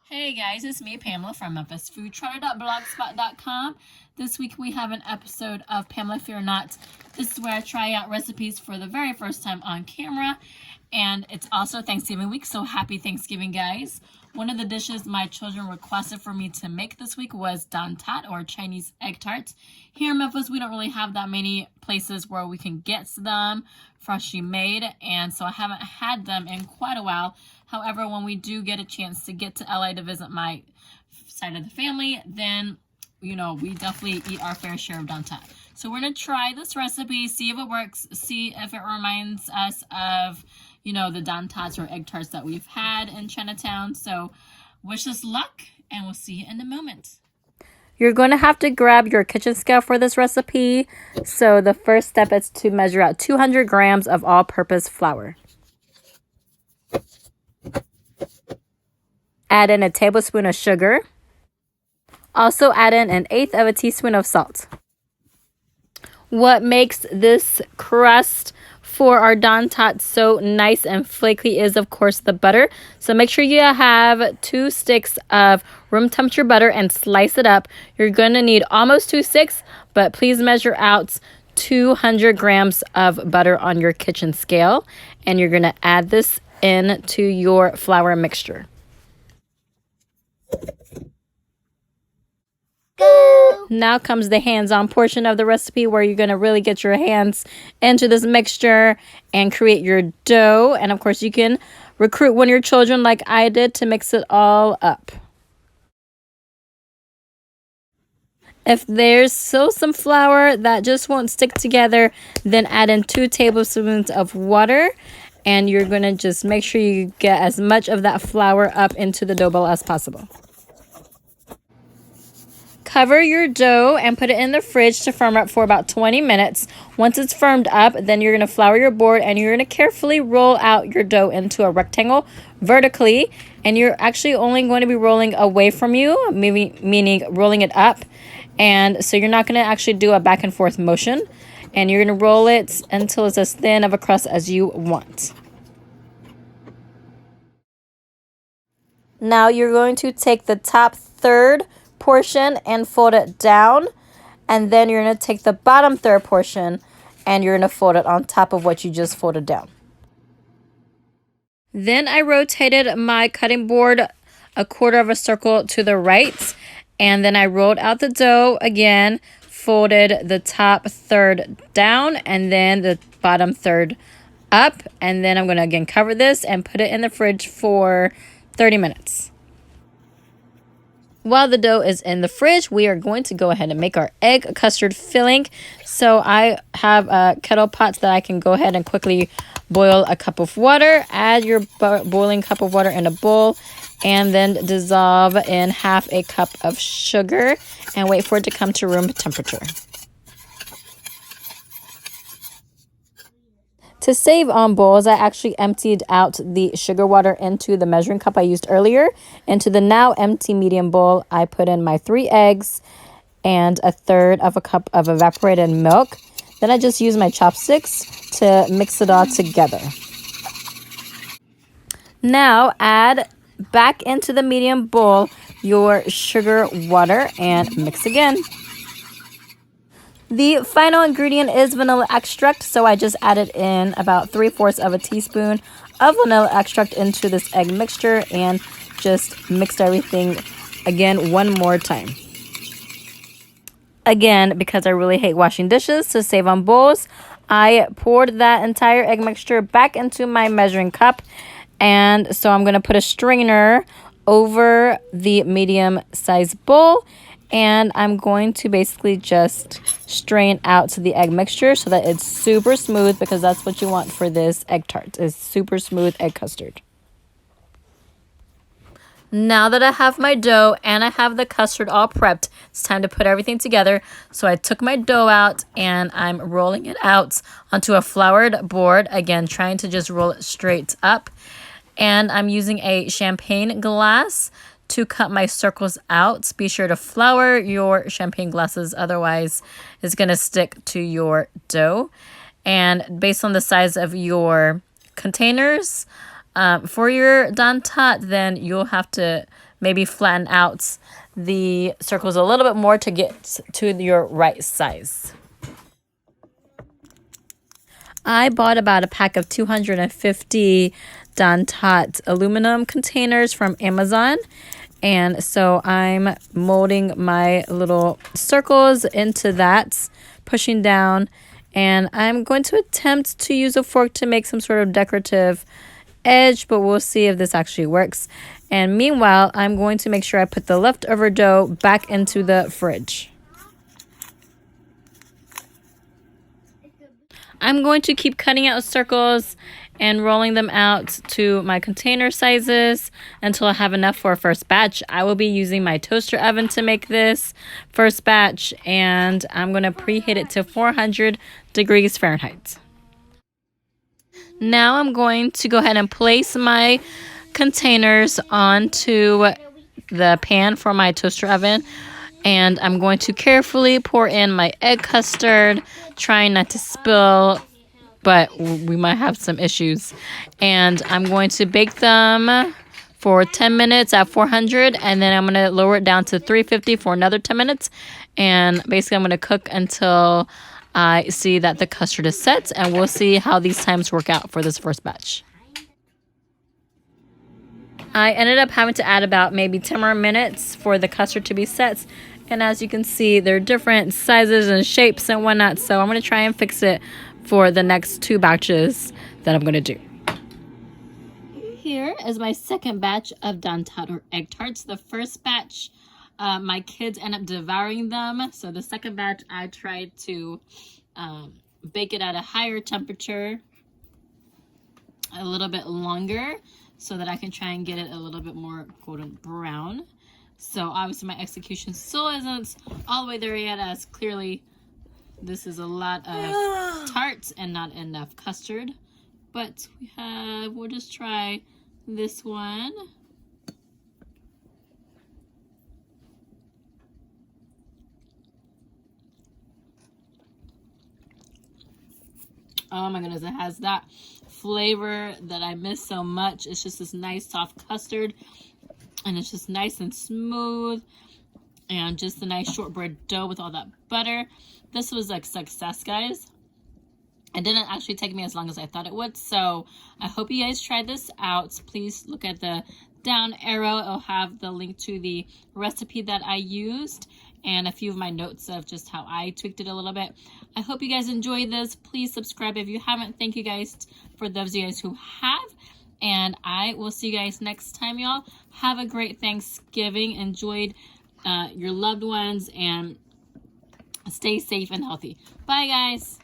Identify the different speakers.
Speaker 1: Hey guys, it's me, Pamela from Memphis FoodTrotter.blogspot.com. This week we have an episode of Pamela Fear Not. This is where I try out recipes for the very first time on camera. And it's also Thanksgiving week, so happy Thanksgiving, guys. One of the dishes my children requested for me to make this week was tart, or Chinese egg tarts. Here in Memphis, we don't really have that many places where we can get them freshly made, and so I haven't had them in quite a while. However, when we do get a chance to get to LA to visit my side of the family, then we definitely eat our fair share of tart. So we're going to try this recipe, see if it works, see if it reminds us of the tarts or egg tarts that we've had in Chinatown. So wish us luck, and we'll see you in a moment.
Speaker 2: You're going to have to grab your kitchen scale for this recipe. So the first step is to measure out 200 grams of all-purpose flour. Add in a tablespoon of sugar. Also add in 1/8 of a teaspoon of salt. What makes this crust for our tart so nice and flaky is, of course, the butter. So make sure you have 2 sticks of room temperature butter and slice it up. You're going to need almost 2 sticks, but please measure out 200 grams of butter on your kitchen scale. And you're going to add this into your flour mixture. Now comes the hands-on portion of the recipe, where you're going to really get your hands into this mixture and create your dough. And of course, you can recruit one of your children like I did to mix it all up. If there's still some flour that just won't stick together, then add in 2 tablespoons of water. And you're going to just make sure you get as much of that flour up into the dough ball as possible. Cover your dough and put it in the fridge to firm up for about 20 minutes. Once it's firmed up, then you're going to flour your board, and you're going to carefully roll out your dough into a rectangle vertically. And you're actually only going to be rolling away from you, meaning rolling it up. And so you're not going to actually do a back and forth motion. And you're going to roll it until it's as thin of a crust as you want. Now you're going to take the top third portion and fold it down, and then you're going to take the bottom third portion and you're going to fold it on top of what you just folded down. Then I rotated my cutting board a quarter of a circle to the right, and then I rolled out the dough again, folded the top third down and then the bottom third up, and then I'm going to again cover this and put it in the fridge for 30 minutes. While the dough is in the fridge, we are going to go ahead and make our egg custard filling. So I have a kettle pot that I can go ahead and quickly boil a cup of water. Add your boiling cup of water in a bowl, and then dissolve in half a cup of sugar and wait for it to come to room temperature. To save on bowls, I actually emptied out the sugar water into the measuring cup I used earlier. Into the now empty medium bowl, I put in my 3 eggs and 1/3 of a cup of evaporated milk. Then I just use my chopsticks to mix it all together. Now add back into the medium bowl your sugar water and mix again. The final ingredient is vanilla extract, so I just added in about 3/4 of a teaspoon of vanilla extract into this egg mixture and just mixed everything again one more time. Again, because I really hate washing dishes, to save on bowls, I poured that entire egg mixture back into my measuring cup, and so I'm going to put a strainer over the medium-sized bowl, and I'm going to basically just strain out the egg mixture so that it's super smooth, because that's what you want for this egg tart, is super smooth egg custard. Now that I have my dough and I have the custard all prepped, it's time to put everything together. So I took my dough out and I'm rolling it out onto a floured board, again trying to just roll it straight up. And I'm using a champagne glass to cut my circles out. Be sure to flour your champagne glasses, otherwise it's going to stick to your dough. And based on the size of your containers for your tart, then you'll have to maybe flatten out the circles a little bit more to get to your right size. I bought about a pack of 250 Don Tot aluminum containers from Amazon. And so I'm molding my little circles into that, pushing down. And I'm going to attempt to use a fork to make some sort of decorative edge, but we'll see if this actually works. And meanwhile, I'm going to make sure I put the leftover dough back into the fridge. I'm going to keep cutting out circles and rolling them out to my container sizes until I have enough for a first batch. I will be using my toaster oven to make this first batch, and I'm going to preheat it to 400 degrees Fahrenheit. Now I'm going to go ahead and place my containers onto the pan for my toaster oven. And I'm going to carefully pour in my egg custard, trying not to spill, but we might have some issues. And I'm going to bake them for 10 minutes at 400, and then I'm going to lower it down to 350 for another 10 minutes. And basically I'm going to cook until I see that the custard is set, and we'll see how these times work out for this first batch. I ended up having to add about maybe 10 more minutes for the custard to be set. And as you can see, they're different sizes and shapes and whatnot. So I'm going to try and fix it for the next 2 batches that I'm going to do. Here is my second batch of Don Tot or egg tarts. The first batch, my kids end up devouring them. So the second batch, I tried to bake it at a higher temperature a little bit longer, so that I can try and get it a little bit more golden brown. So obviously my execution still isn't all the way there yet, as clearly this is a lot of tarts and not enough custard. But we'll just try this one. Oh my goodness, it has that flavor that I miss so much. It's just this nice soft custard, and it's just nice and smooth, and just a nice shortbread dough with all that butter. This was a success, guys. It didn't actually take me as long as I thought it would, so I hope you guys try this out. Please look at the down arrow. It'll have the link to the recipe that I used and a few of my notes of just how I tweaked it a little bit. I hope you guys enjoyed this. Please subscribe if you haven't. Thank you guys for those of you guys who have. And I will see you guys next time, y'all. Have a great Thanksgiving. Enjoyed your loved ones, and stay safe and healthy. Bye, guys.